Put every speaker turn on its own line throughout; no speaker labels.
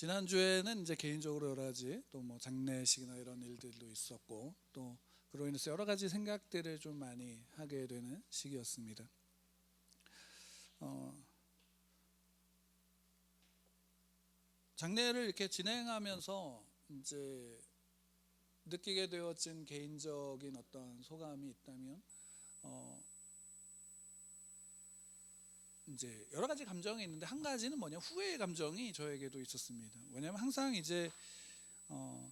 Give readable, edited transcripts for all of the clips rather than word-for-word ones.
지난주에는 이제 개인적으로 여러 가지 또 뭐 장례식이나 이런 일들도 있었고 또 그로 인해서 여러 가지 생각들을 좀 많이 하게 되는 시기였습니다. 어, 장례를 이렇게 진행하면서 이제 느끼게 되어진 개인적인 어떤 소감이 있다면 이제 여러 가지 감정이 있는데 한 가지는 뭐냐, 후회의 감정이 저에게도 있었습니다. 왜냐하면 항상 이제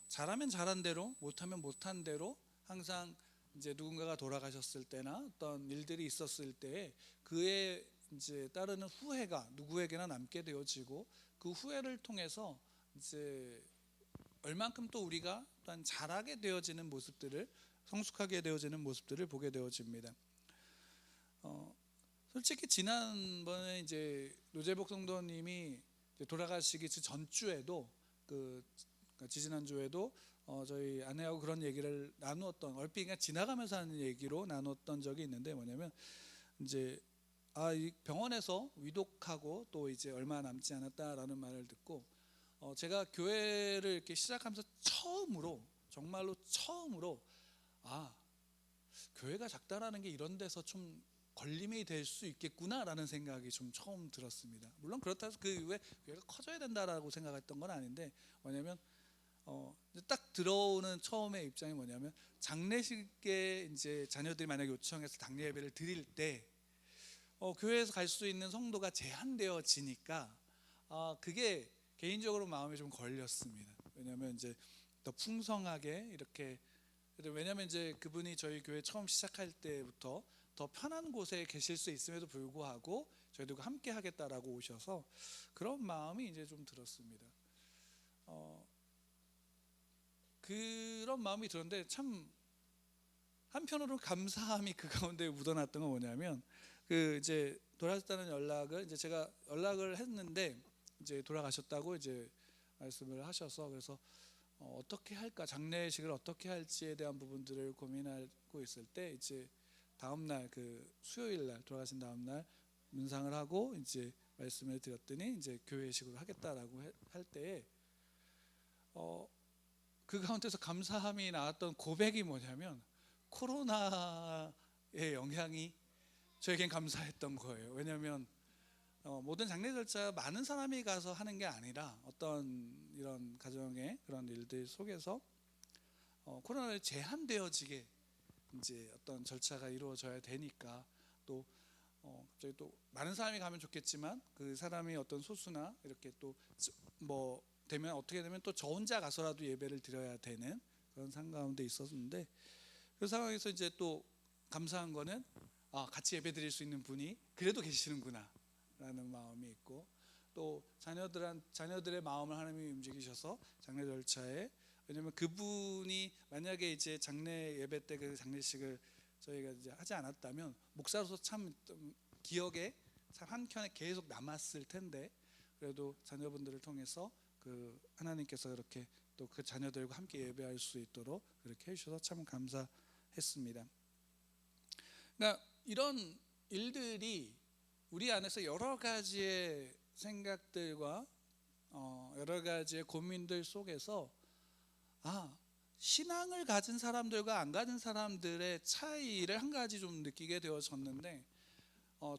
잘하면 잘한 대로, 못하면 못한 대로 항상 이제 누군가가 돌아가셨을 때나 어떤 일들이 있었을 때 그에 이제 따르는 후회가 누구에게나 남게 되어지고, 그 후회를 통해서 이제 얼만큼 또 우리가 또한 잘하게 되어지는 모습들을, 성숙하게 되어지는 모습들을 보게 되어집니다. 솔직히 지난번에 이제 노재복 성도님이 돌아가시기 전주에도 그러니까 지지난주에도 저희 아내하고 그런 얘기를 나누었던, 얼핏 그냥 지나가면서 하는 얘기로 나눴던 적이 있는데, 뭐냐면 이제 이 병원에서 위독하고 또 이제 얼마 남지 않았다라는 말을 듣고 제가 교회를 이렇게 시작하면서 처음으로, 정말로 처음으로 교회가 작다라는 게 이런 데서 좀 걸림이 될 수 있겠구나라는 생각이 좀 처음 들었습니다. 물론 그렇다고 해서 그 이후에 교회가 커져야 된다라고 생각했던 건 아닌데, 뭐냐면 딱 들어오는 처음에 입장이 뭐냐면, 장례식에 이제 자녀들이 만약에 요청해서 장례 예배를 드릴 때 교회에서 갈 수 있는 성도가 제한되어지니까 그게 개인적으로 마음에 좀 걸렸습니다. 왜냐하면 이제 더 풍성하게 이렇게, 왜냐하면 이제 그분이 저희 교회 처음 시작할 때부터 더 편한 곳에 계실 수 있음에도 불구하고 저희들과 함께 하겠다라고 오셔서 그런 마음이 이제 좀 들었습니다. 그런 마음이 들었는데, 참 한편으로 감사함이 그 가운데 묻어났던 건 뭐냐면, 그 이제 돌아가셨다는 연락을 이제 제가 연락을 했는데 이제 돌아가셨다고 이제 말씀을 하셔서, 그래서 어떻게 할까, 장례식을 어떻게 할지에 대한 부분들을 고민하고 있을 때 이제 다음 날, 그 수요일 날, 돌아가신 다음 날 문상을 하고 이제 말씀을 드렸더니 이제 교회식으로 하겠다라고 할 때에 그 가운데서 감사함이 나왔던 고백이 뭐냐면, 코로나의 영향이 저에겐 감사했던 거예요. 왜냐하면 모든 장례 절차 많은 사람이 가서 하는 게 아니라 어떤 이런 가정의 그런 일들 속에서 코로나에 제한되어지게 이제 어떤 절차가 이루어져야 되니까, 또 갑자기 또 많은 사람이 가면 좋겠지만 그 사람이 어떤 소수나 이렇게 또 뭐 되면, 어떻게 되면 또 저 혼자 가서라도 예배를 드려야 되는 그런 상황 가운데 있었는데, 그 상황에서 이제 또 감사한 거는 같이 예배 드릴 수 있는 분이 그래도 계시는구나 라는 마음이 있고, 또 자녀들의 마음을 하나님이 움직이셔서 장례 절차에, 왜냐면 그분이 만약에 이제 장례 예배 때 그 장례식을 저희가 이제 하지 않았다면 목사로서 참 기억에 참 한켠에 계속 남았을 텐데, 그래도 자녀분들을 통해서 그 하나님께서 그렇게 또 그 자녀들과 함께 예배할 수 있도록 그렇게 해주셔서 참 감사했습니다. 그러니까 이런 일들이 우리 안에서 여러 가지의 생각들과 여러 가지의 고민들 속에서 신앙을 가진 사람들과 안 가진 사람들의 차이를 한 가지 좀 느끼게 되어졌는데,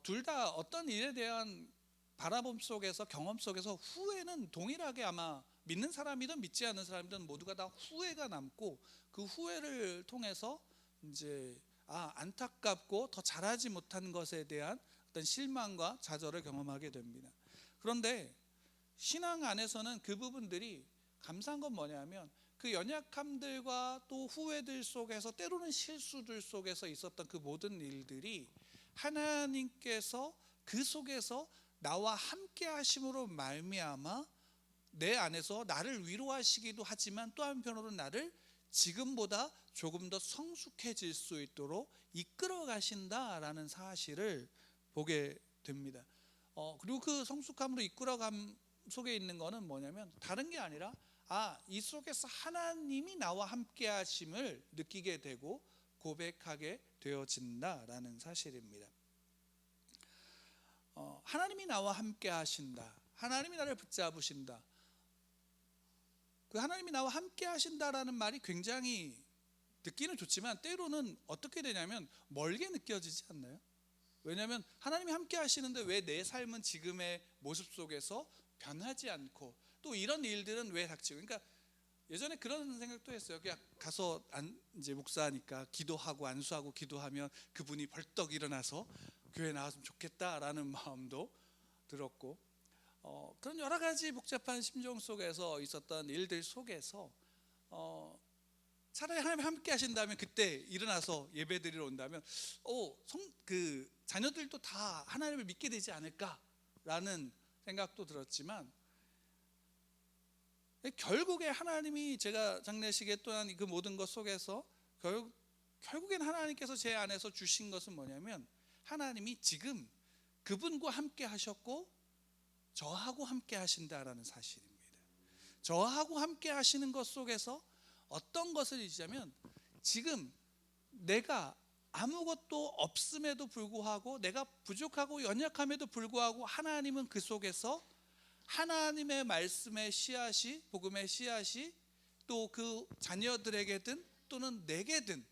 둘 다 어떤 일에 대한 바라봄 속에서, 경험 속에서 후회는 동일하게, 아마 믿는 사람이든 믿지 않는 사람이든 모두가 다 후회가 남고, 그 후회를 통해서 이제 안타깝고 더 잘하지 못한 것에 대한 어떤 실망과 좌절을 경험하게 됩니다. 그런데 신앙 안에서는 그 부분들이 감사한 건 뭐냐면, 그 연약함들과 또 후회들 속에서, 때로는 실수들 속에서 있었던 그 모든 일들이 하나님께서 그 속에서 나와 함께 하심으로 말미암아 내 안에서 나를 위로하시기도 하지만, 또 한편으로는 나를 지금보다 조금 더 성숙해질 수 있도록 이끌어 가신다라는 사실을 보게 됩니다. 그리고 그 성숙함으로 이끌어감 속에 있는 거는 뭐냐면, 다른 게 아니라 이 속에서 하나님이 나와 함께 하심을 느끼게 되고 고백하게 되어진다라는 사실입니다. 하나님이 나와 함께 하신다, 하나님이 나를 붙잡으신다, 그 하나님이 나와 함께 하신다라는 말이 굉장히 듣기는 좋지만 때로는 어떻게 되냐면 멀게 느껴지지 않나요? 왜냐하면 하나님이 함께 하시는데 왜 내 삶은 지금의 모습 속에서 변하지 않고 또 이런 일들은 왜 닥치고, 그러니까 예전에 그런 생각도 했어요. 그냥 가서 이제 목사니까 기도하고 안수하고 기도하면 그분이 벌떡 일어나서 교회 나왔으면 좋겠다라는 마음도 들었고, 그런 여러 가지 복잡한 심정 속에서 있었던 일들 속에서 차라리 하나님 함께 하신다면 그때 일어나서 예배드리러 온다면 그 자녀들도 다 하나님을 믿게 되지 않을까라는 생각도 들었지만, 결국에 하나님이 제가 장례식에 또한 그 모든 것 속에서 결국엔 하나님께서 제 안에서 주신 것은 뭐냐면, 하나님이 지금 그분과 함께 하셨고 저하고 함께 하신다라는 사실입니다. 저하고 함께 하시는 것 속에서 어떤 것을 잊자면, 지금 내가 아무것도 없음에도 불구하고, 내가 부족하고 연약함에도 불구하고 하나님은 그 속에서 하나님의 말씀의 씨앗이, 복음의 씨앗이 또 그 자녀들에게든 또는 내게든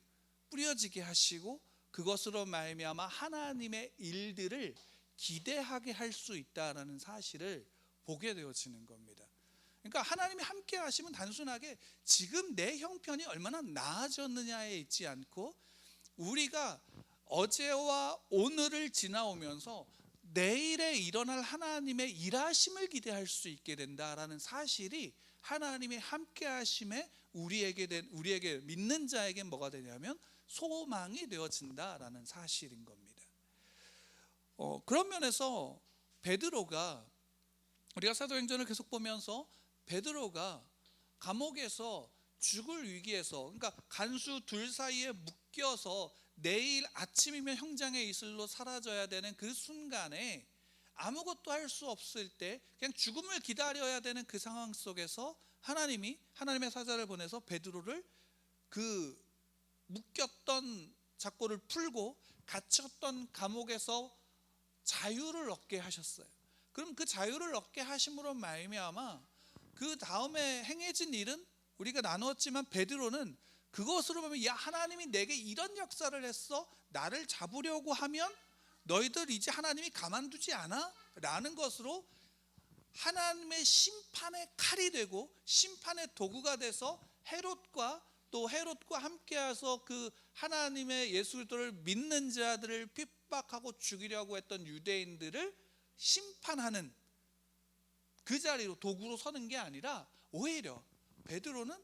뿌려지게 하시고, 그것으로 말미암아 하나님의 일들을 기대하게 할 수 있다라는 사실을 보게 되어지는 겁니다. 그러니까 하나님이 함께 하시면 단순하게 지금 내 형편이 얼마나 나아졌느냐에 있지 않고, 우리가 어제와 오늘을 지나오면서 내일에 일어날 하나님의 일하심을 기대할 수 있게 된다라는 사실이 하나님의 함께 하심에 우리에게 믿는 자에게 뭐가 되냐면 소망이 되어진다라는 사실인 겁니다. 그런 면에서 베드로가, 우리가 사도행전을 계속 보면서 베드로가 감옥에서 죽을 위기에서, 그러니까 간수 둘 사이에 묶여서 내일 아침이면 형장의 이슬로 사라져야 되는 그 순간에 아무것도 할 수 없을 때 그냥 죽음을 기다려야 되는 그 상황 속에서 하나님이 하나님의 사자를 보내서 베드로를 그 묶였던 작고를 풀고 갇혔던 감옥에서 자유를 얻게 하셨어요. 그럼 그 자유를 얻게 하심으로 말미암아 그 다음에 행해진 일은 우리가 나누었지만, 베드로는 그것으로 보면, 야, 하나님이 내게 이런 역사를 했어, 나를 잡으려고 하면 너희들 이제 하나님이 가만두지 않아? 라는 것으로 하나님의 심판의 칼이 되고 심판의 도구가 돼서 헤롯과 함께해서 그 하나님의 예수 그리스도를 믿는 자들을 핍박하고 죽이려고 했던 유대인들을 심판하는 그 자리로 도구로 서는 게 아니라, 오히려 베드로는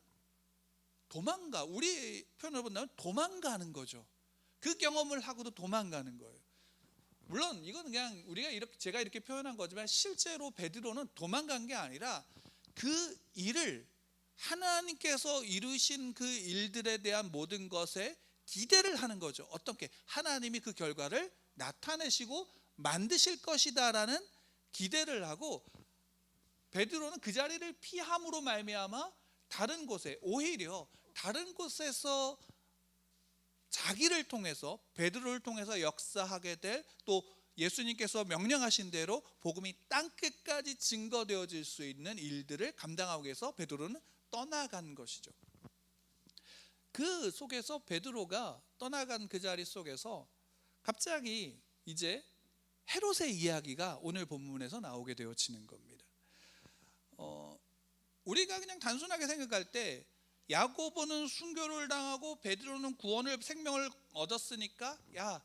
도망가, 우리 표현을 본다면 도망가는 거죠. 그 경험을 하고도 도망가는 거예요. 물론 이건 그냥 제가 이렇게 표현한 거지만, 실제로 베드로는 도망간 게 아니라 그 일을 하나님께서 이루신 그 일들에 대한 모든 것에 기대를 하는 거죠. 어떻게? 하나님이 그 결과를 나타내시고 만드실 것이다라는 기대를 하고, 베드로는 그 자리를 피함으로 말미암아 오히려 다른 곳에서 자기를 통해서, 베드로를 통해서 역사하게 될, 또 예수님께서 명령하신 대로 복음이 땅끝까지 증거되어질 수 있는 일들을 감당하기 위해서 베드로는 떠나간 것이죠. 그 속에서 베드로가 떠나간 그 자리 속에서 갑자기 이제 헤롯의 이야기가 오늘 본문에서 나오게 되어지는 겁니다. 우리가 그냥 단순하게 생각할 때 야고보는 순교를 당하고 베드로는 생명을 얻었으니까, 야,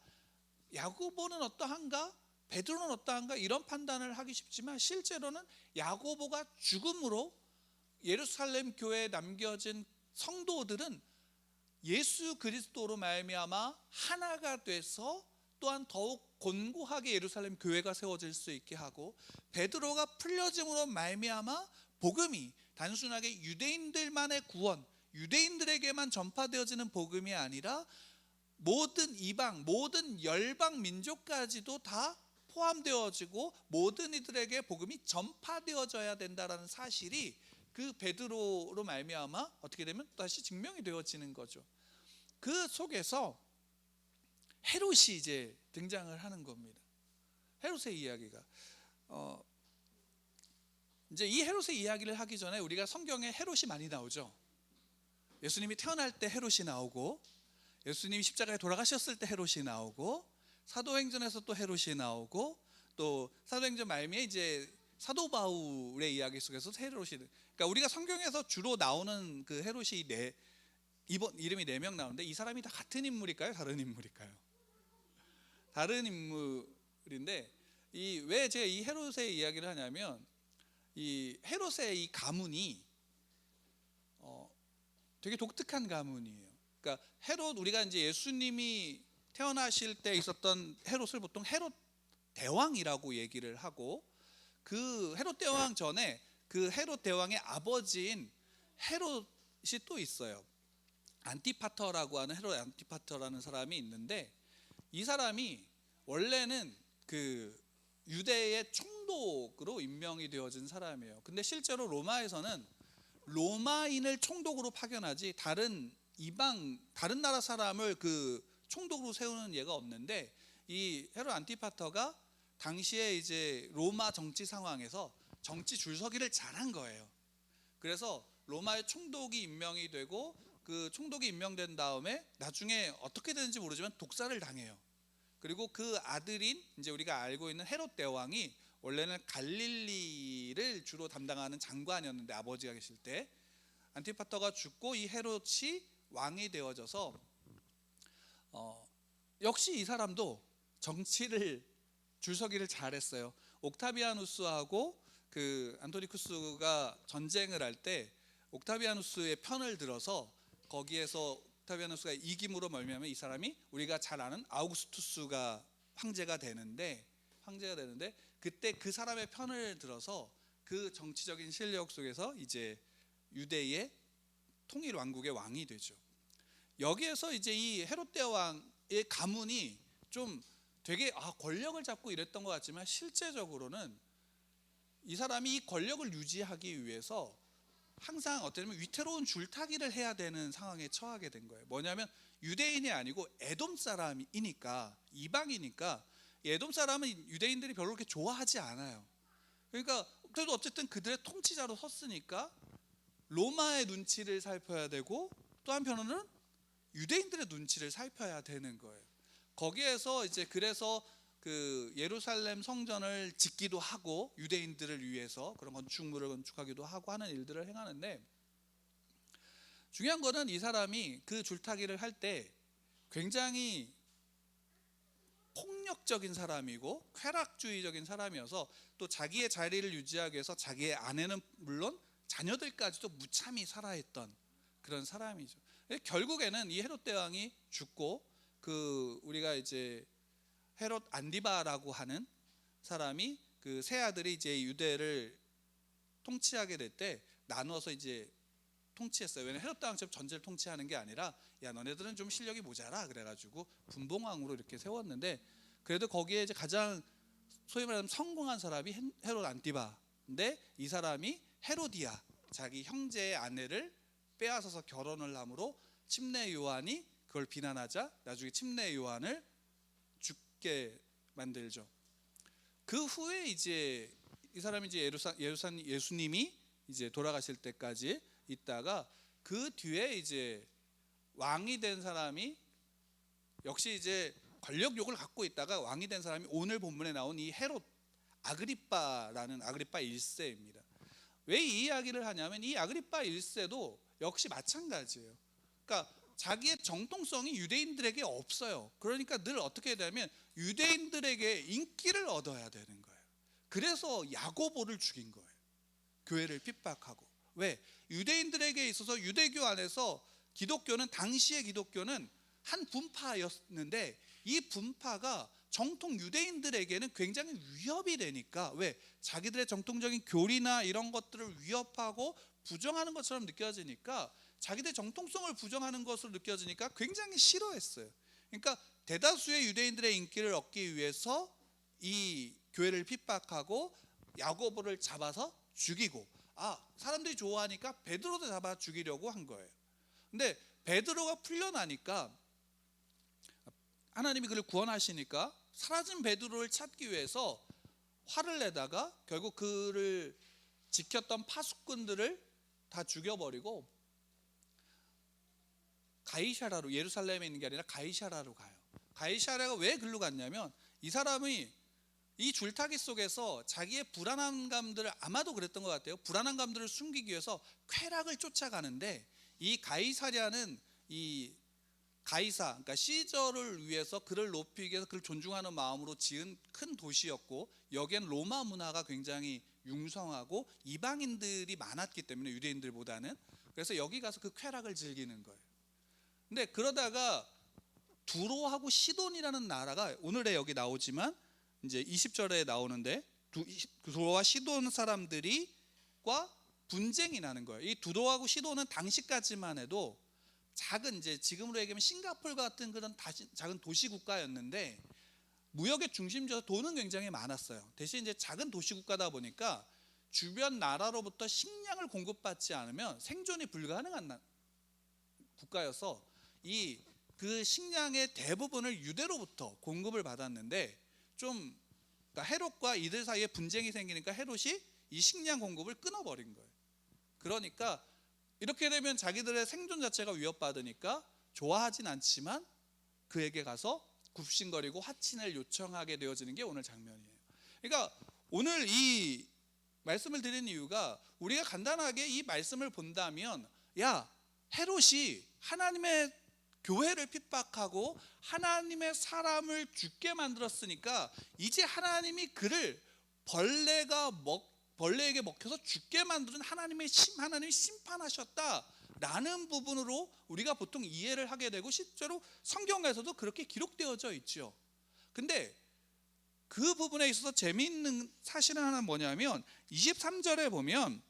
야고보는 어떠한가? 베드로는 어떠한가? 이런 판단을 하기 쉽지만, 실제로는 야고보가 죽음으로 예루살렘 교회에 남겨진 성도들은 예수 그리스도로 말미암아 하나가 돼서 또한 더욱 곤고하게 예루살렘 교회가 세워질 수 있게 하고, 베드로가 풀려짐으로 말미암아 복음이 단순하게 유대인들만의 구원, 유대인들에게만 전파되어지는 복음이 아니라 모든 이방, 모든 열방 민족까지도 다 포함되어지고 모든 이들에게 복음이 전파되어져야 된다라는 사실이 그 베드로로 말미암아 어떻게 되면 다시 증명이 되어지는 거죠. 그 속에서 헤롯이 이제 등장을 하는 겁니다. 헤롯의 이야기가 이제 이 헤롯의 이야기를 하기 전에 우리가 성경에 헤롯이 많이 나오죠. 예수님이 태어날 때 헤롯이 나오고, 예수님이 십자가에 돌아가셨을 때 헤롯이 나오고, 사도행전에서 또 헤롯이 나오고, 또 사도행전 말미에 이제 사도 바울의 이야기 속에서 헤롯이, 그러니까 우리가 성경에서 주로 나오는 그 헤롯이 이번 이름이 4명 나오는데, 이 사람이 다 같은 인물일까요? 다른 인물일까요? 다른 인물인데, 왜 제가 이 헤롯의 이야기를 하냐면, 이 헤롯의 이 가문이 되게 독특한 가문이에요. 그러니까 헤롯, 우리가 이제 예수님이 태어나실 때 있었던 헤롯을 보통 헤롯 대왕이라고 얘기를 하고, 그 헤롯 대왕 전에 그 헤롯 대왕의 아버지인 헤롯이 또 있어요. 안티파터라고 하는 헤롯 안티파터라는 사람이 있는데, 이 사람이 원래는 그 유대의 총독으로 임명이 되어진 사람이에요. 근데 실제로 로마에서는 로마인을 총독으로 파견하지 다른 나라 사람을 그 총독으로 세우는 예가 없는데, 이 헤롯 안티파터가 당시에 이제 로마 정치 상황에서 정치 줄서기를 잘한 거예요. 그래서 로마의 총독이 임명이 되고, 그 총독이 임명된 다음에 나중에 어떻게 되는지 모르지만 독살을 당해요. 그리고 그 아들인 이제 우리가 알고 있는 헤롯 대왕이 원래는 갈릴리를 주로 담당하는 장관이었는데, 아버지가 계실 때 안티파터가 죽고 이 헤롯이 왕이 되어져서 역시 이 사람도 정치를 줄서기를 잘했어요. 옥타비아누스하고 그 안토니쿠스가 전쟁을 할 때 옥타비아누스의 편을 들어서, 거기에서 옥타비아누스가 이김으로 말미암아 이 사람이 우리가 잘 아는 아우구스투스가 황제가 되는데, 그때 그 사람의 편을 들어서 그 정치적인 실력 속에서 이제 유대의 통일 왕국의 왕이 되죠. 여기에서 이제 이 헤롯 대왕의 가문이 좀 되게 권력을 잡고 이랬던 것 같지만, 실제적으로는 이 사람이 이 권력을 유지하기 위해서 항상 어떻게 보면 위태로운 줄타기를 해야 되는 상황에 처하게 된 거예요. 뭐냐면 유대인이 아니고 에돔 사람이니까, 이방이니까, 에돔 사람은 유대인들이 별로 그렇게 좋아하지 않아요. 그러니까 그래도 어쨌든 그들의 통치자로 섰으니까 로마의 눈치를 살펴야 되고, 또 한편으로는 유대인들의 눈치를 살펴야 되는 거예요. 거기에서 이제 그래서 그 예루살렘 성전을 짓기도 하고, 유대인들을 위해서 그런 건축물을 건축하기도 하고 하는 일들을 행하는데, 중요한 거는 이 사람이 그 줄타기를 할 때 굉장히 폭력적인 사람이고 쾌락주의적인 사람이어서, 또 자기의 자리를 유지하기 위해서 자기의 아내는 물론 자녀들까지도 무참히 살아했던 그런 사람이죠. 결국에는 이 헤롯 대왕이 죽고, 그 우리가 이제 헤롯 안디바라고 하는 사람이 그 세 아들이 이제 유대를 통치하게 될 때 나누어서 이제 통치했어요. 왜냐면 헤롯 대왕처럼 전체를 통치하는 게 아니라, 야 너네들은 좀 실력이 모자라 그래가지고 분봉왕으로 이렇게 세웠는데, 그래도 거기에 이제 가장 소위 말하면 성공한 사람이 헤롯 안티바인데, 이 사람이 헤로디아, 자기 형제의 아내를 빼앗아서 결혼을 함으로 침례 요한이 그걸 비난하자 나중에 침례 요한을 죽게 만들죠. 그 후에 이제 이 사람이 이제 예수님이 이제 돌아가실 때까지 있다가, 그 뒤에 이제 왕이 된 사람이 역시 이제 권력욕을 갖고 있다가 왕이 된 사람이 오늘 본문에 나온 이 헤롯 아그리빠라는 아그리빠 1세입니다. 왜 이 이야기를 하냐면, 이 아그리빠 1세도 역시 마찬가지예요. 그러니까 자기의 정통성이 유대인들에게 없어요. 그러니까 늘 어떻게 해야 되냐면 유대인들에게 인기를 얻어야 되는 거예요. 그래서 야고보를 죽인 거예요. 교회를 핍박하고. 왜? 유대인들에게 있어서 유대교 안에서 기독교는, 당시의 기독교는 한 분파였는데, 이 분파가 정통 유대인들에게는 굉장히 위협이 되니까, 왜? 자기들의 정통적인 교리나 이런 것들을 위협하고 부정하는 것처럼 느껴지니까, 자기들 정통성을 부정하는 것으로 느껴지니까 굉장히 싫어했어요. 그러니까 대다수의 유대인들의 인기를 얻기 위해서 이 교회를 핍박하고 야고보를 잡아서 죽이고, 사람들이 좋아하니까 베드로도 잡아 죽이려고 한 거예요. 근데 베드로가 풀려나니까, 하나님이 그를 구원하시니까 사라진 베드로를 찾기 위해서 화를 내다가 결국 그를 지켰던 파수꾼들을 다 죽여버리고 가이사라로, 예루살렘에 있는 게 아니라 가이사라로 가요. 가이사라가 왜 글로 갔냐면 이 사람이 이 줄타기 속에서 자기의 불안한 감들을, 아마도 그랬던 것 같아요. 불안한 감들을 숨기기 위해서 쾌락을 쫓아가는데, 이 가이사랴는 이 가이사, 그러니까 시저를 위해서 그를 높이기 위해서 그를 존중하는 마음으로 지은 큰 도시였고, 여기엔 로마 문화가 굉장히 융성하고 이방인들이 많았기 때문에, 유대인들보다는. 그래서 여기 가서 그 쾌락을 즐기는 거예요. 근데 그러다가 두로하고 시돈이라는 나라가, 오늘에 여기 나오지만 이제 20절에 나오는데, 두로와 시돈 사람들이과 분쟁이 나는 거예요. 이 두로하고 시돈은 당시까지만 해도 작은, 이제 지금으로 얘기하면 싱가포르 같은 그런 작은 도시 국가였는데, 무역의 중심지여서 돈은 굉장히 많았어요. 대신 이제 작은 도시 국가다 보니까 주변 나라로부터 식량을 공급받지 않으면 생존이 불가능한 국가여서 그 식량의 대부분을 유대로부터 공급을 받았는데, 좀 그러니까 헤롯과 이들 사이에 분쟁이 생기니까 헤롯이 이 식량 공급을 끊어버린 거예요. 그러니까 이렇게 되면 자기들의 생존 자체가 위협받으니까 좋아하진 않지만 그에게 가서 굽신거리고 화친을 요청하게 되어지는 게 오늘 장면이에요. 그러니까 오늘 이 말씀을 드린 이유가, 우리가 간단하게 이 말씀을 본다면, 야, 헤롯이 하나님의 교회를 핍박하고 하나님의 사람을 죽게 만들었으니까 이제 하나님이 그를 벌레에게 먹혀서 죽게 만드는 하나님이 심판하셨다라는 부분으로 우리가 보통 이해를 하게 되고, 실제로 성경에서도 그렇게 기록되어져 있죠. 근데 그 부분에 있어서 재미있는 사실은 하나 뭐냐면, 23절에 보면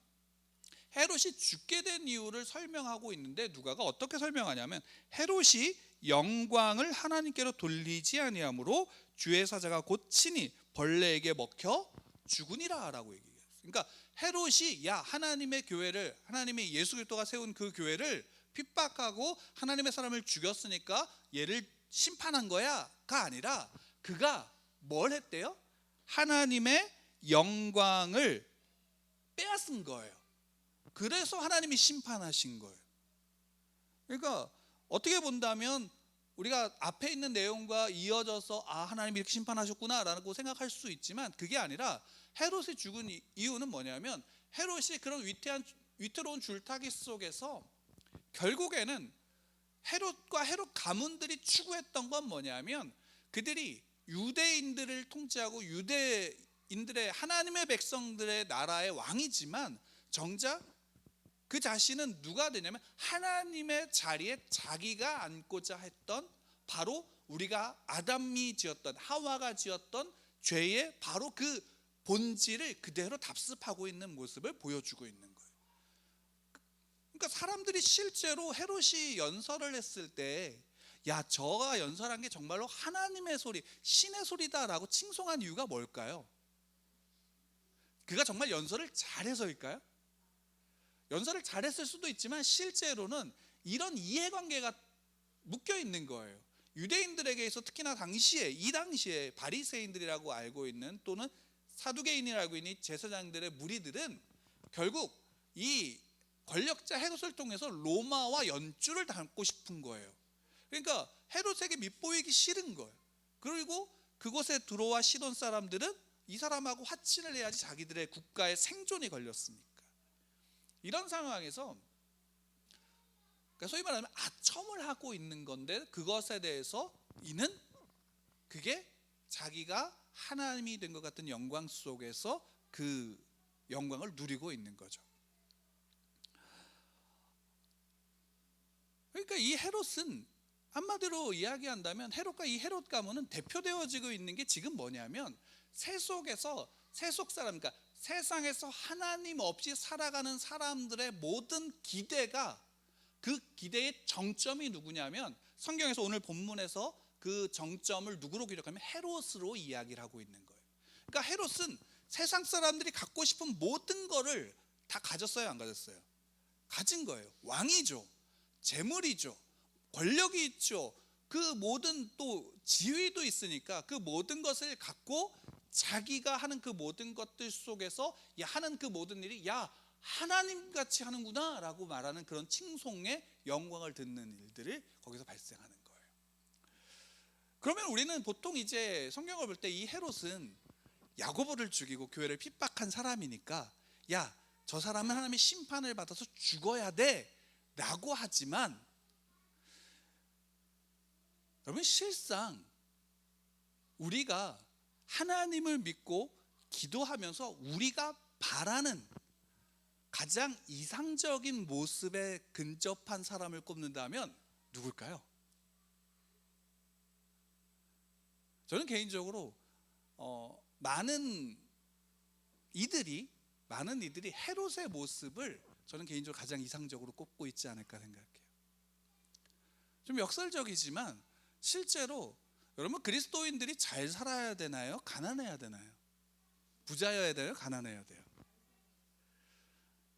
헤롯이 죽게 된 이유를 설명하고 있는데, 누가가 어떻게 설명하냐면, 헤롯이 영광을 하나님께로 돌리지 아니하므로 주의 사자가 곧 친히 벌레에게 먹혀 죽으니라 라고 얘기해요. 그러니까 헤롯이, 야, 하나님의 교회를, 하나님의 예수 그리스도가 세운 그 교회를 핍박하고 하나님의 사람을 죽였으니까 얘를 심판한 거야가 아니라, 그가 뭘 했대요? 하나님의 영광을 빼앗은 거예요. 그래서 하나님이 심판하신 거예요. 그러니까 어떻게 본다면 우리가 앞에 있는 내용과 이어져서 하나님이 이렇게 심판하셨구나 라고 생각할 수 있지만, 그게 아니라 헤롯이 죽은 이유는 뭐냐면, 헤롯이 그런 위태로운 줄타기 속에서 결국에는 헤롯과 헤롯 가문들이 추구했던 건 뭐냐면, 그들이 유대인들을 통치하고 유대인들의, 하나님의 백성들의 나라의 왕이지만 정작 그 자신은 누가 되냐면 하나님의 자리에 자기가 앉고자 했던, 바로 우리가 아담이 지었던, 하와가 지었던 죄의 바로 그 본질을 그대로 답습하고 있는 모습을 보여주고 있는 거예요. 그러니까 사람들이 실제로 헤롯이 연설을 했을 때, 야, 저가 연설한 게 정말로 하나님의 소리, 신의 소리다라고 칭송한 이유가 뭘까요? 그가 정말 연설을 잘해서일까요? 연설을 잘했을 수도 있지만 실제로는 이런 이해관계가 묶여 있는 거예요. 유대인들에게 있어 특히나 이 당시에 바리새인들이라고 알고 있는, 또는 사두개인이라고 알고 있는 제사장들의 무리들은 결국 이 권력자 헤롯을 통해서 로마와 연줄을 닮고 싶은 거예요. 그러니까 헤롯에게 밉보이기 싫은 거예요. 그리고 그곳에 두로와 시돈 사람들은 이 사람하고 화친을 해야지 자기들의 국가의 생존이 걸렸으니까. 이런 상황에서, 그러니까 소위 말하면 아첨을 하고 있는 건데, 그것에 대해서 이는 그게 자기가 하나님이 된 것 같은 영광 속에서 그 영광을 누리고 있는 거죠. 그러니까 이 헤롯은 한마디로 이야기한다면, 헤롯과 이 헤롯 가문은 대표되어지고 있는 게 지금 뭐냐면, 세속 사람, 그러니까 세상에서 하나님 없이 살아가는 사람들의 모든 기대가, 그 기대의 정점이 누구냐면, 성경에서 오늘 본문에서 그 정점을 누구로 기록하면 헤롯으로 이야기를 하고 있는 거예요. 그러니까 헤롯은 세상 사람들이 갖고 싶은 모든 거를 다 가졌어요, 안 가졌어요? 가진 거예요. 왕이죠, 재물이죠, 권력이 있죠, 그 모든 또 지위도 있으니까 그 모든 것을 갖고 자기가 하는 그 모든 것들 속에서 하는 그 모든 일이 하나님 같이 하는구나 라고 말하는 그런 칭송의 영광을 듣는 일들이 거기서 발생하는 거예요. 그러면 우리는 보통 이제 성경을 볼 때 이 헤롯은 야고보를 죽이고 교회를 핍박한 사람이니까 저 사람은 하나님의 심판을 받아서 죽어야 돼 라고 하지만, 여러분 실상 우리가 하나님을 믿고 기도하면서 우리가 바라는 가장 이상적인 모습에 근접한 사람을 꼽는다면 누굴까요? 저는 개인적으로 많은 이들이 헤롯의 모습을 저는 개인적으로 가장 이상적으로 꼽고 있지 않을까 생각해요. 좀 역설적이지만 실제로 여러분 그리스도인들이 잘 살아야 되나요? 가난해야 되나요? 부자여야 돼요? 가난해야 돼요?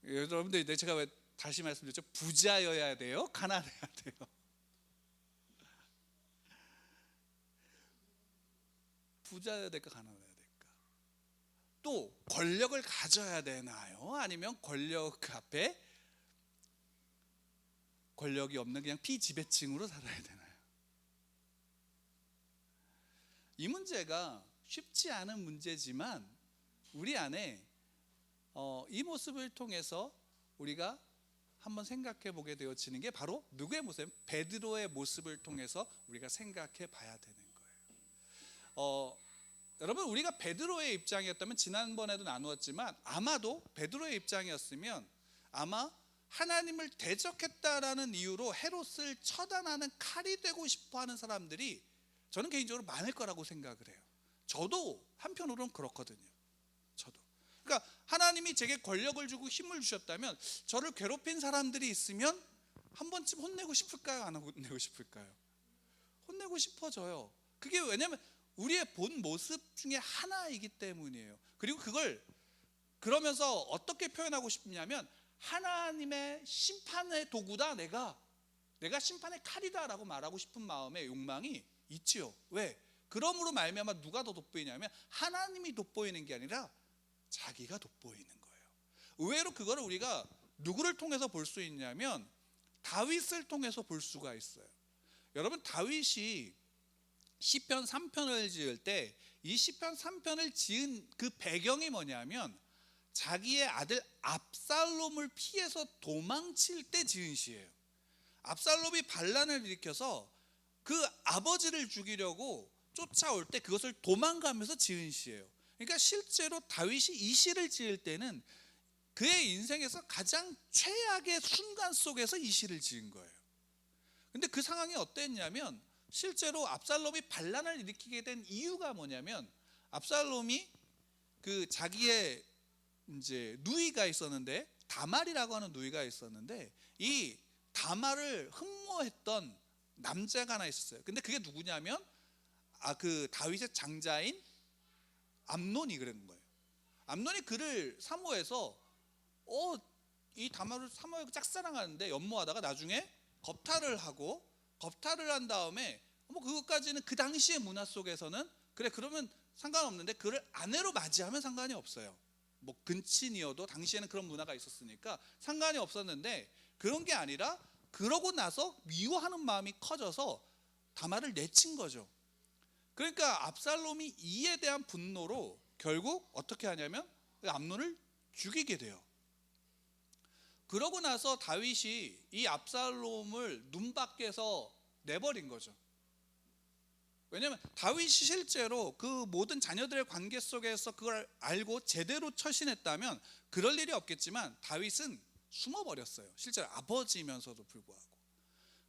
여러분들 제가 왜 다시 말씀드렸죠? 부자여야 돼요? 가난해야 돼요? 부자여야 될까 가난해야 될까? 또 권력을 가져야 되나요? 아니면 권력 앞에 권력이 없는 그냥 피지배층으로 살아야 되나요? 이 문제가 쉽지 않은 문제지만 우리 안에 이 모습을 통해서 우리가 한번 생각해 보게 되어지는 게 바로 누구의 모습? 베드로의 모습을 통해서 우리가 생각해 봐야 되는 거예요. 여러분 우리가 베드로의 입장이었다면 지난번에도 나누었지만 아마도 베드로의 입장이었으면 아마 하나님을 대적했다라는 이유로 헤롯을 처단하는 칼이 되고 싶어하는 사람들이 저는 개인적으로 많을 거라고 생각을 해요. 저도 한편으로는 그렇거든요. 저도. 그러니까 하나님이 제게 권력을 주고 힘을 주셨다면 저를 괴롭힌 사람들이 있으면 한 번쯤 혼내고 싶을까요? 안 혼내고 싶을까요? 혼내고 싶어져요. 그게 왜냐하면 우리의 본 모습 중에 하나이기 때문이에요. 그리고 그걸 그러면서 어떻게 표현하고 싶냐면 하나님의 심판의 도구다, 내가 심판의 칼이다 라고 말하고 싶은 마음의 욕망이 있지요. 왜? 그러므로 말미암아 누가 더 돋보이냐면 하나님이 돋보이는 게 아니라 자기가 돋보이는 거예요. 의외로 그거를 우리가 누구를 통해서 볼 수 있냐면 다윗을 통해서 볼 수가 있어요. 여러분 다윗이 시편 3편을 지을 때 이 시편 3편을 지은 그 배경이 뭐냐면 자기의 아들 압살롬을 피해서 도망칠 때 지은 시예요. 압살롬이 반란을 일으켜서 그 아버지를 죽이려고 쫓아올 때 그것을 도망가면서 지은 시예요. 그러니까 실제로 다윗이 이 시를 지을 때는 그의 인생에서 가장 최악의 순간 속에서 이 시를 지은 거예요. 근데 그 상황이 어땠냐면 실제로 압살롬이 반란을 일으키게 된 이유가 뭐냐면 압살롬이 그 자기의 이제 누이가 있었는데 다말이라고 하는 누이가 있었는데 이 다말을 흠모했던 남자가 하나 있었어요. 근데 그게 누구냐면 그 다윗의 장자인 암논이 그런 거예요. 암논이 그를 사모해서 이 다말을 사모하고 짝사랑하는데 연모하다가 나중에 겁탈을 한 다음에 그것까지는 그 당시의 문화 속에서는 그래 그러면 상관없는데 그를 아내로 맞이하면 상관이 없어요. 뭐 근친이어도 당시에는 그런 문화가 있었으니까 상관이 없었는데 그런 게 아니라 그러고 나서 미워하는 마음이 커져서 다말을 내친 거죠. 그러니까 압살롬이 이에 대한 분노로 결국 어떻게 하냐면 암논을 죽이게 돼요. 그러고 나서 다윗이 이 압살롬을 눈 밖에서 내버린 거죠. 왜냐하면 다윗이 실제로 그 모든 자녀들의 관계 속에서 그걸 알고 제대로 처신했다면 그럴 일이 없겠지만 다윗은 숨어버렸어요. 실제로 아버지면서도 불구하고.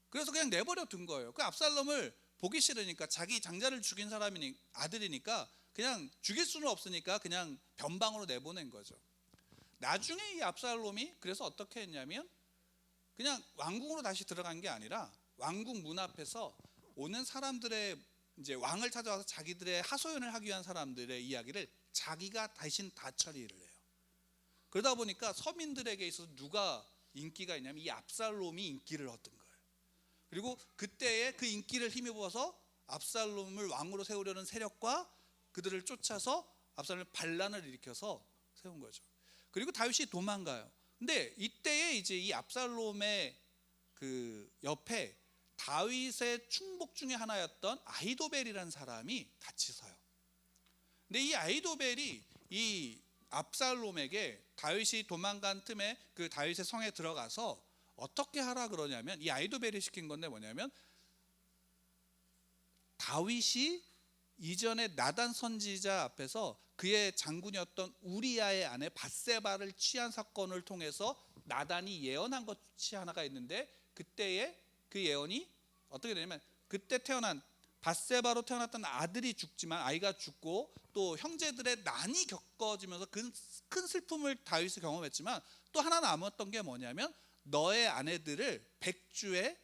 그래서 그냥 내버려 둔 거예요. 그 압살롬을 보기 싫으니까 자기 장자를 죽인 사람이니 아들이니까 그냥 죽일 수는 없으니까 그냥 변방으로 내보낸 거죠. 나중에 이 압살롬이 그래서 어떻게 했냐면 그냥 왕궁으로 다시 들어간 게 아니라 왕궁 문 앞에서 오는 사람들의 이제 왕을 찾아와서 자기들의 하소연을 하기 위한 사람들의 이야기를 자기가 대신 다 처리를 해요. 그러다 보니까 서민들에게 있어서 누가 인기가 있냐면 이 압살롬이 인기를 얻은 거예요. 그리고 그때의 그 인기를 힘입어서 압살롬을 왕으로 세우려는 세력과 그들을 쫓아서 압살롬이 반란을 일으켜서 세운 거죠. 그리고 다윗이 도망가요. 근데 이때에 이제 이 압살롬의 그 옆에 다윗의 충복 중에 하나였던 아히도벨이라는 사람이 같이 서요. 근데 이 아히도벨이 이 압살롬에게 다윗이 도망간 틈에 그 다윗의 성에 들어가서 어떻게 하라 그러냐면, 이 아히도벨이 시킨 건데 뭐냐면, 다윗이 이전에 나단 선지자 앞에서 그의 장군이었던 우리아의 아내 밧세바를 취한 사건을 통해서 나단이 예언한 것이 하나가 있는데, 그때의 그 예언이 어떻게 되냐면, 그때 태어난 밧세바로 태어났던 아들이 죽지만 아이가 죽고 또 형제들의 난이 겪어지면서 큰 슬픔을 다윗이 경험했지만, 또 하나 남았던 게 뭐냐면, 너의 아내들을 백주에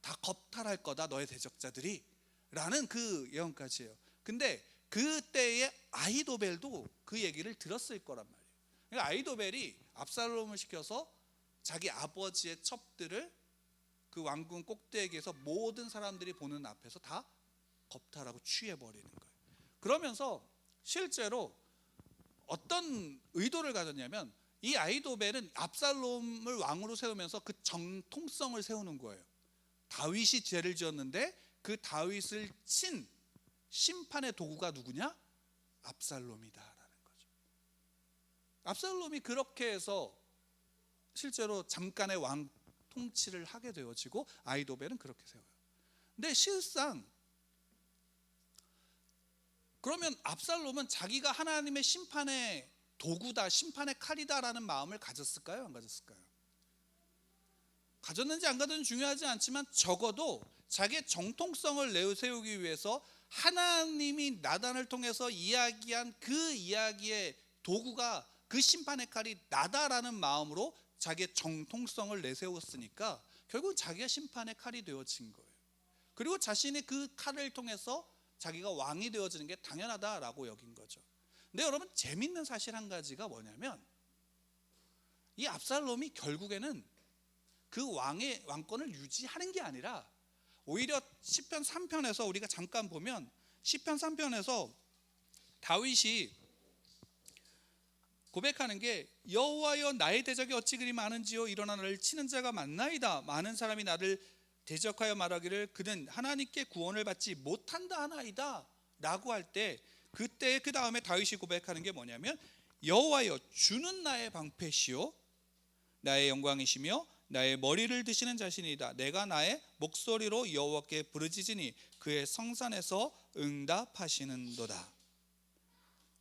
다 겁탈할 거다, 너의 대적자들이, 라는 그 예언까지예요. 근데 그때의 아히도벨도 그 얘기를 들었을 거란 말이에요. 그러니까 아히도벨이 압살롬을 시켜서 자기 아버지의 첩들을 그 왕궁 꼭대기에서 모든 사람들이 보는 앞에서 다 겁탈하고 취해버리는 거예요. 그러면서 실제로 어떤 의도를 가졌냐면, 이 아히도벨은 압살롬을 왕으로 세우면서 그 정통성을 세우는 거예요. 다윗이 죄를 지었는데 그 다윗을 친 심판의 도구가 누구냐? 압살롬이다라는 거죠. 압살롬이 그렇게 해서 실제로 잠깐의 왕 통치를 하게 되어지고, 아히도벨은 그렇게 세워요. 근데 실상 그러면 압살롬은 자기가 하나님의 심판의 도구다, 심판의 칼이다라는 마음을 가졌을까요? 안 가졌을까요? 가졌는지 안 가졌는지 중요하지 않지만, 적어도 자기의 정통성을 내세우기 위해서 하나님이 나단을 통해서 이야기한 그 이야기의 도구가, 그 심판의 칼이 나다라는 마음으로 자기의 정통성을 내세웠으니까 결국 자기가 심판의 칼이 되어진 거예요. 그리고 자신이 그 칼을 통해서 자기가 왕이 되어지는 게 당연하다라고 여긴 거죠. 근데 여러분, 재밌는 사실 한 가지가 뭐냐면, 이 압살롬이 결국에는 그 왕권을 유지하는 게 아니라, 오히려 시편 3편에서 우리가 잠깐 보면, 시편 3편에서 다윗이 고백하는 게, 여호와여 나의 대적이 어찌 그리 많은지요, 일어나 나를 치는 자가 많나이다. 많은 사람이 나를 대적하여 말하기를 그는 하나님께 구원을 받지 못한다 하나이다 라고 할 때, 그때 그 다음에 다윗이 고백하는 게 뭐냐면, 여호와여 주는 나의 방패시요 나의 영광이시며 나의 머리를 드시는 자신이다. 내가 나의 목소리로 여호와께 부르짖으니 그의 성산에서 응답하시는도다.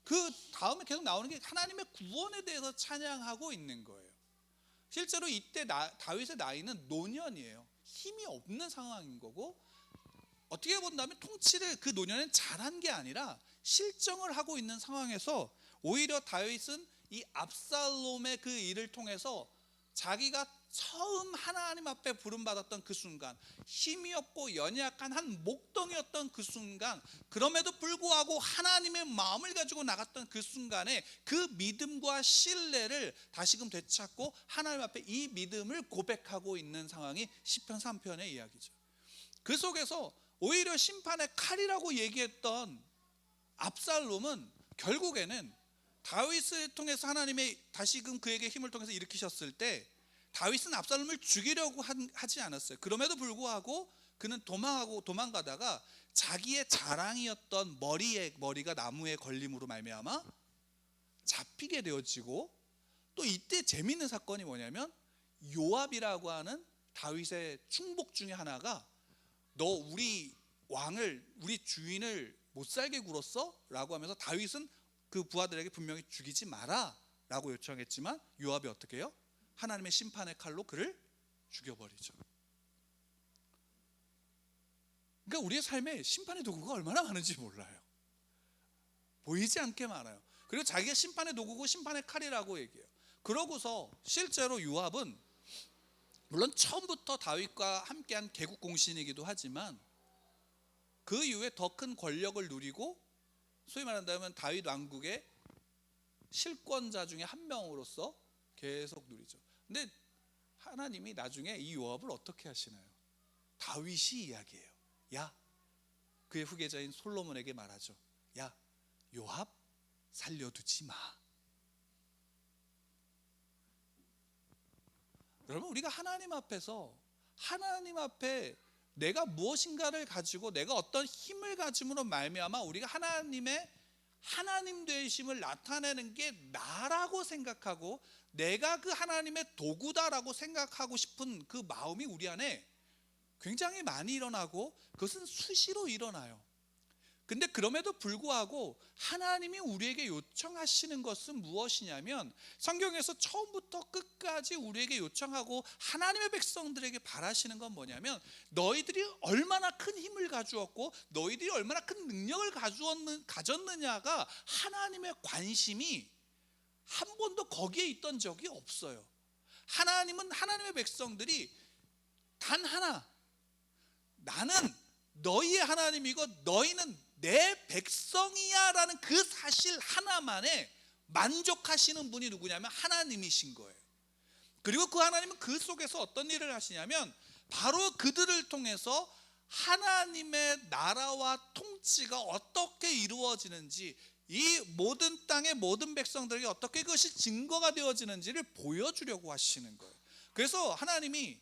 그 다음에 계속 나오는 게 하나님의 구원에 대해서 찬양하고 있는 거예요. 실제로 이때 다윗의 나이는 노년이에요. 힘이 없는 상황인 거고, 어떻게 본다면 통치를 그 노년엔 잘한 게 아니라 실정을 하고 있는 상황에서, 오히려 다윗은 이 압살롬의 그 일을 통해서 자기가 처음 하나님 앞에 부름받았던 그 순간, 힘이 없고 연약한 한 목동이었던 그 순간, 그럼에도 불구하고 하나님의 마음을 가지고 나갔던 그 순간에 그 믿음과 신뢰를 다시금 되찾고 하나님 앞에 이 믿음을 고백하고 있는 상황이 시편 3편의 이야기죠. 그 속에서 오히려 심판의 칼이라고 얘기했던 압살롬은 결국에는 다윗을 통해서 하나님의 다시금 그에게 힘을 통해서 일으키셨을 때, 다윗은 압살롬을 죽이려고 하지 않았어요. 그럼에도 불구하고 그는 도망가다가 자기의 자랑이었던 머리가 나무에 걸림으로 말미암아 잡히게 되어지고, 또 이때 재밌는 사건이 뭐냐면, 요압이라고 하는 다윗의 충복 중에 하나가, 너 우리 왕을, 우리 주인을 못 살게 굴었어? 라고 하면서 다윗은 그 부하들에게 분명히 죽이지 마라 라고 요청했지만, 요압이 어떻게 해요? 하나님의 심판의 칼로 그를 죽여버리죠. 그러니까 우리의 삶에 심판의 도구가 얼마나 많은지 몰라요. 보이지 않게 많아요. 그리고 자기가 심판의 도구고 심판의 칼이라고 얘기해요. 그러고서 실제로 요압은 물론 처음부터 다윗과 함께한 개국공신이기도 하지만, 그 이후에 더 큰 권력을 누리고, 소위 말한다면 다윗 왕국의 실권자 중에 한 명으로서 계속 누리죠. 근데 하나님이 나중에 이 요압을 어떻게 하시나요? 다윗이 이야기해요. 야, 그의 후계자인 솔로몬에게 말하죠. 야, 요압, 살려두지 마. 여러분, 우리가 하나님 앞에 내가 무엇인가를 가지고 내가 어떤 힘을 가짐으로 말미암아 우리가 하나님 되심을 나타내는 게 나라고 생각하고 내가 그 하나님의 도구다라고 생각하고 싶은 그 마음이 우리 안에 굉장히 많이 일어나고 그것은 수시로 일어나요. 근데 그럼에도 불구하고 하나님이 우리에게 요청하시는 것은 무엇이냐면, 성경에서 처음부터 끝까지 우리에게 요청하고 하나님의 백성들에게 바라시는 건 뭐냐면, 너희들이 얼마나 큰 힘을 가주었고 너희들이 얼마나 큰 능력을 가졌느냐가 하나님의 관심이 한 번도 거기에 있던 적이 없어요. 하나님은 하나님의 백성들이 단 하나, 나는 너희의 하나님이고 너희는 내 백성이야 라는 그 사실 하나만에 만족하시는 분이 누구냐면 하나님이신 거예요. 그리고 그 하나님은 그 속에서 어떤 일을 하시냐면, 바로 그들을 통해서 하나님의 나라와 통치가 어떻게 이루어지는지, 이 모든 땅의 모든 백성들에게 어떻게 그것이 증거가 되어지는지를 보여주려고 하시는 거예요. 그래서 하나님이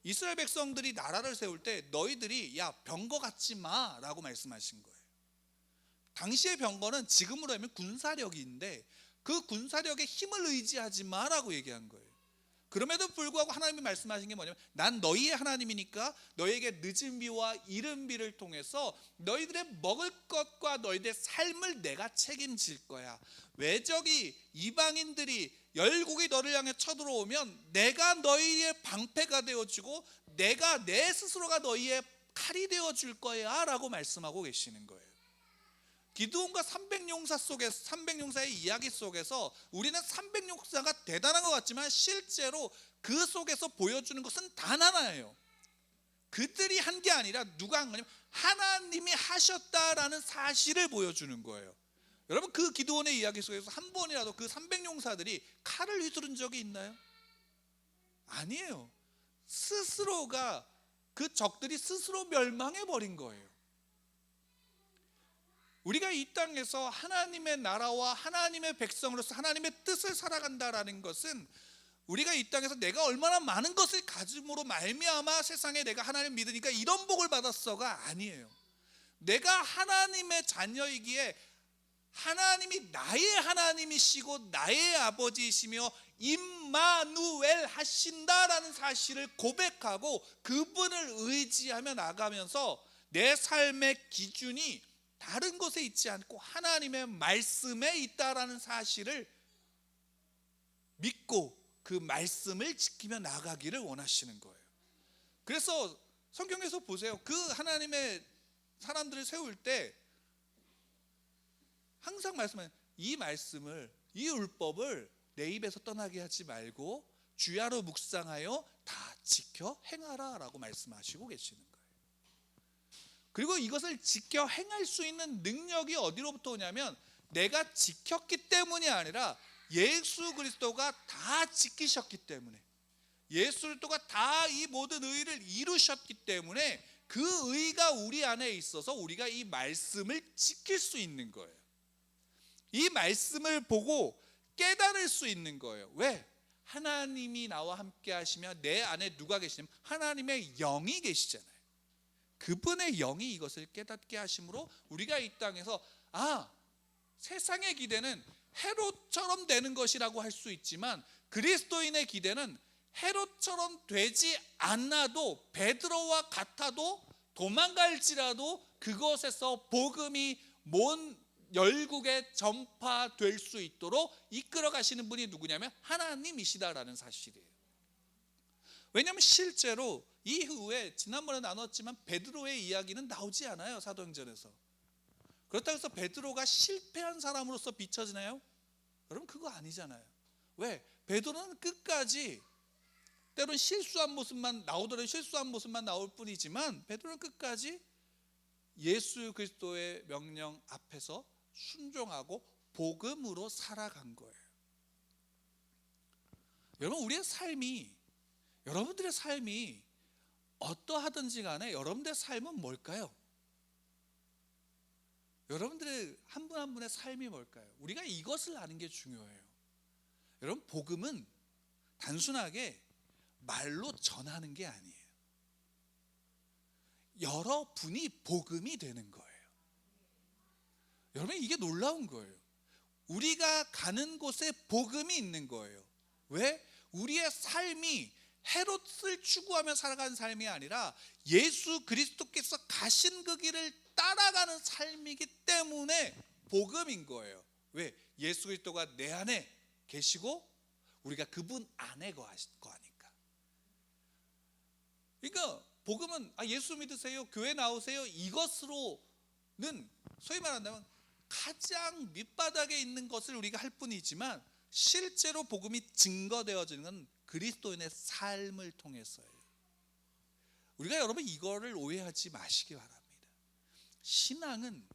이스라엘 백성들이 나라를 세울 때 너희들이 야 병거 갖지 마 라고 말씀하신 거예요. 당시의 병거는 지금으로 하면 군사력인데 그 군사력의 힘을 의지하지 마라고 얘기한 거예요. 그럼에도 불구하고 하나님이 말씀하신 게 뭐냐면, 난 너희의 하나님이니까 너희에게 늦은 비와 이른 비를 통해서 너희들의 먹을 것과 너희들의 삶을 내가 책임질 거야. 외적이, 이방인들이, 열국이 너를 향해 쳐들어오면 내가 너희의 방패가 되어주고 내가 내 스스로가 너희의 칼이 되어줄 거야 라고 말씀하고 계시는 거예요. 기드온과 300용사의 이야기 속에서 우리는 300용사가 대단한 것 같지만 실제로 그 속에서 보여주는 것은 단 하나예요. 그들이 한 게 아니라 누가 한 거냐면 하나님이 하셨다라는 사실을 보여주는 거예요. 여러분, 그 기드온의 이야기 속에서 한 번이라도 그 300용사들이 칼을 휘두른 적이 있나요? 아니에요. 스스로가, 그 적들이 스스로 멸망해 버린 거예요. 우리가 이 땅에서 하나님의 나라와 하나님의 백성으로서 하나님의 뜻을 살아간다라는 것은, 우리가 이 땅에서 내가 얼마나 많은 것을 가짐으로 말미암아 세상에 내가 하나님을 믿으니까 이런 복을 받았어가 아니에요. 내가 하나님의 자녀이기에 하나님이 나의 하나님이시고 나의 아버지이시며 임마누엘 하신다라는 사실을 고백하고 그분을 의지하며 나가면서 내 삶의 기준이 다른 것에 있지 않고 하나님의 말씀에 있다라는 사실을 믿고 그 말씀을 지키며 나가기를 원하시는 거예요. 그래서 성경에서 보세요. 그 하나님의 사람들을 세울 때 항상 말씀하는 이 말씀을, 이 율법을 내 입에서 떠나게 하지 말고 주야로 묵상하여 다 지켜 행하라 라고 말씀하시고 계시는 거예요. 그리고 이것을 지켜 행할 수 있는 능력이 어디로부터 오냐면, 내가 지켰기 때문이 아니라 예수 그리스도가 다 지키셨기 때문에, 예수 그리스도가 다 이 모든 의를 이루셨기 때문에 그 의가 우리 안에 있어서 우리가 이 말씀을 지킬 수 있는 거예요. 이 말씀을 보고 깨달을 수 있는 거예요. 왜? 하나님이 나와 함께 하시며 내 안에 누가 계시냐면 하나님의 영이 계시잖아요. 그분의 영이 이것을 깨닫게 하심으로 우리가 이 땅에서 세상의 기대는 헤롯처럼 되는 것이라고 할 수 있지만, 그리스도인의 기대는 헤롯처럼 되지 않아도, 베드로와 같아도, 도망갈지라도 그것에서 복음이 온 열국에 전파될 수 있도록 이끌어 가시는 분이 누구냐면 하나님이시다라는 사실이에요. 왜냐하면 실제로 이후에 지난번에 나눴지만 베드로의 이야기는 나오지 않아요, 사도행전에서. 그렇다고 해서 베드로가 실패한 사람으로서 비춰지나요? 여러분, 그거 아니잖아요. 왜? 베드로는 끝까지, 때로는 실수한 모습만 나오더라도 실수한 모습만 나올 뿐이지만 베드로는 끝까지 예수 그리스도의 명령 앞에서 순종하고 복음으로 살아간 거예요. 여러분, 여러분들의 삶이 어떠하든지 간에 여러분들의 삶은 뭘까요? 여러분들의 한 분 한 분의 삶이 뭘까요? 우리가 이것을 아는 게 중요해요. 여러분, 복음은 단순하게 말로 전하는 게 아니에요. 여러분이 복음이 되는 거예요. 여러분, 이게 놀라운 거예요. 우리가 가는 곳에 복음이 있는 거예요. 왜? 우리의 삶이 헤롯을 추구하며 살아가는 삶이 아니라 예수 그리스도께서 가신 그 길을 따라가는 삶이기 때문에 복음인 거예요. 왜? 예수 그리스도가 내 안에 계시고 우리가 그분 안에 거하니까. 그러니까 복음은 예수 믿으세요, 교회 나오세요, 이것으로는 소위 말한다면 가장 밑바닥에 있는 것을 우리가 할 뿐이지만, 실제로 복음이 증거되어지는 건 그리스도인의 삶을 통해서예요. 우리가 여러분 이거를 오해하지 마시기 바랍니다. 신앙은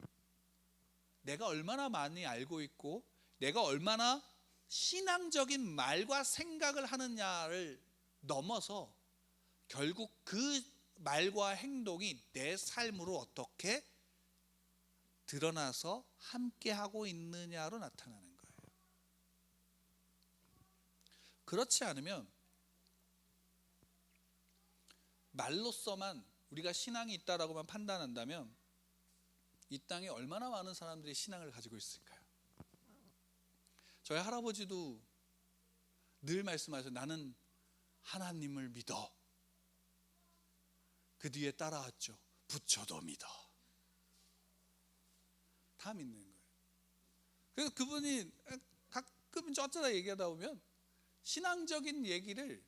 내가 얼마나 많이 알고 있고 내가 얼마나 신앙적인 말과 생각을 하느냐를 넘어서 결국 그 말과 행동이 내 삶으로 어떻게 드러나서 함께하고 있느냐로 나타나는 거예요. 그렇지 않으면 말로서만 우리가 신앙이 있다라고만 판단한다면 이 땅에 얼마나 많은 사람들이 신앙을 가지고 있을까요? 저희 할아버지도 늘 말씀하셔요. 나는 하나님을 믿어. 그 뒤에 따라왔죠. 부처도 믿어. 다 믿는 거예요. 그래서 그분이 가끔 어쩌다 얘기하다 보면 신앙적인 얘기를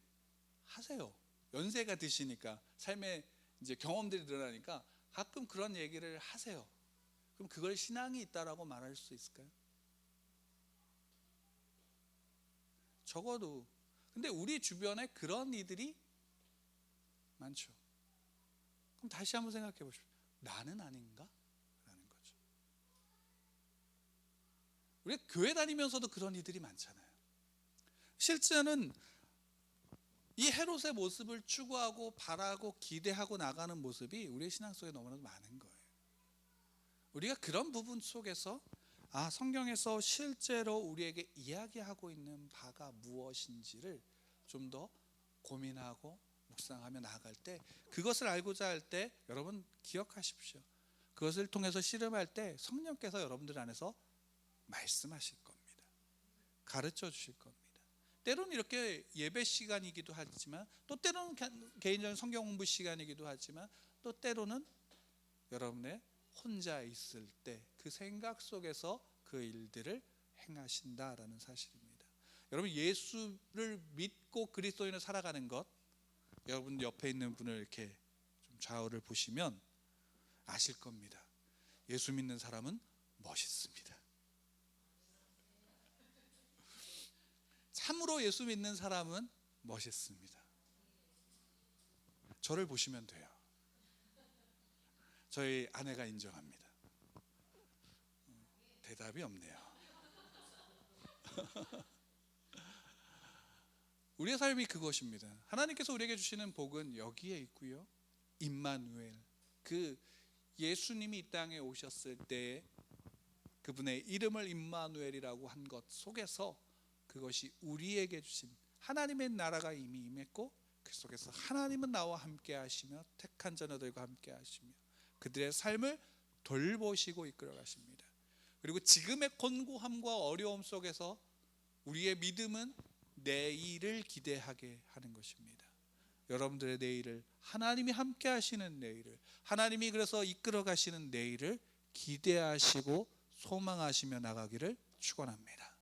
하세요. 연세가 드시니까 삶의 이제 경험들이 늘어나니까 가끔 그런 얘기를 하세요. 그럼 그걸 신앙이 있다라고 말할 수 있을까요? 적어도. 근데 우리 주변에 그런 이들이 많죠. 그럼 다시 한번 생각해 보십시오. 나는 아닌가? 라는 거죠. 우리가 교회 다니면서도 그런 이들이 많잖아요. 실제는 이 헤롯의 모습을 추구하고 바라고 기대하고 나가는 모습이 우리의 신앙 속에 너무나도 많은 거예요. 우리가 그런 부분 속에서 성경에서 실제로 우리에게 이야기하고 있는 바가 무엇인지를 좀 더 고민하고 묵상하며 나아갈 때, 그것을 알고자 할 때 여러분 기억하십시오. 그것을 통해서 씨름할 때 성령께서 여러분들 안에서 말씀하실 겁니다. 가르쳐 주실 겁니다. 때로는 이렇게 예배 시간이기도 하지만, 또 때로는 개인적인 성경 공부 시간이기도 하지만, 또 때로는 여러분의 혼자 있을 때 그 생각 속에서 그 일들을 행하신다라는 사실입니다. 여러분, 예수를 믿고 그리스도인을 살아가는 것, 여러분 옆에 있는 분을 이렇게 좀 좌우를 보시면 아실 겁니다. 예수 믿는 사람은 멋있습니다. 참으로 예수 믿는 사람은 멋있습니다. 저를 보시면 돼요. 저희 아내가 인정합니다. 대답이 없네요. 우리의 삶이 그것입니다. 하나님께서 우리에게 주시는 복은 여기에 있고요. 임마누엘, 그 예수님이 이 땅에 오셨을 때 그분의 이름을 임마누엘이라고 한 것 속에서 그것이 우리에게 주신 하나님의 나라가 이미 임했고, 그 속에서 하나님은 나와 함께 하시며 택한 자녀들과 함께 하시며 그들의 삶을 돌보시고 이끌어 가십니다. 그리고 지금의 곤고함과 어려움 속에서 우리의 믿음은 내일을 기대하게 하는 것입니다. 여러분들의 내일을, 하나님이 함께 하시는 내일을, 하나님이 그래서 이끌어 가시는 내일을 기대하시고 소망하시며 나가기를 축원합니다.